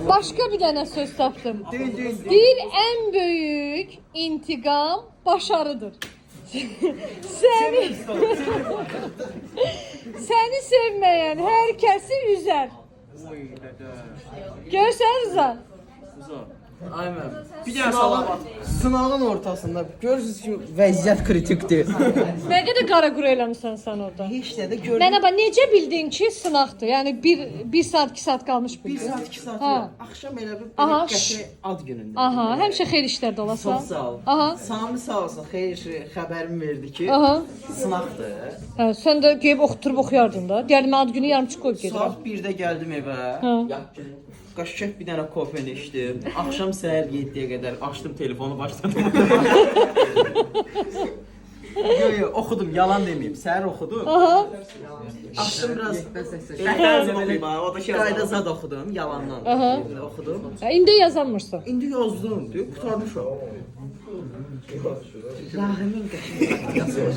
Başka bir dənə söz tapdım. Deyir en büyük intikam başarıdır. Seni sevmeyen herkesi üzer. Görsən Rıza? Aynen. Bir dənə salamat. Sınağın ortasında görürsünüz ki, vəziyyət kritikdir. Nə qədər qara quru eləmişsən sən orada? Heç nə də gördüm. Mənə bax, necə bildin ki, sınaqdır? Yəni 1 saat, 2 saat qalmış 1 bildin. saat, 2 saat Ha. yox. Axşam elə bir Aha, qəşəng ad günündə. Aha, həmişə xeyir işlərdə olasan. Çox sağ ol. Aha. Sami sağ olsun, xeyir xəbərim verdi ki, Aha. sınaqdır. Hə, sən də gəlib oxuturub oxuyardın da. Gəlmə ad günü yarımçı qoyub gedirəm. Saat 1-də gəldim evə. Hə. Qaşqaq bir dənə kofeni içdim. Axşam səhər 7-yə qədər açdım telefonu başladım. Yo, oxudum, yalan deməyim. Səhər oxudum. Aha. Açdım biraz. Qayda zad oxudum, yalandan. Aha. Oxudum. Hə, indi yazanmırsan. İndi yazdım, deyib, qurtarmışam. Rahimin qəşəng taktikası var.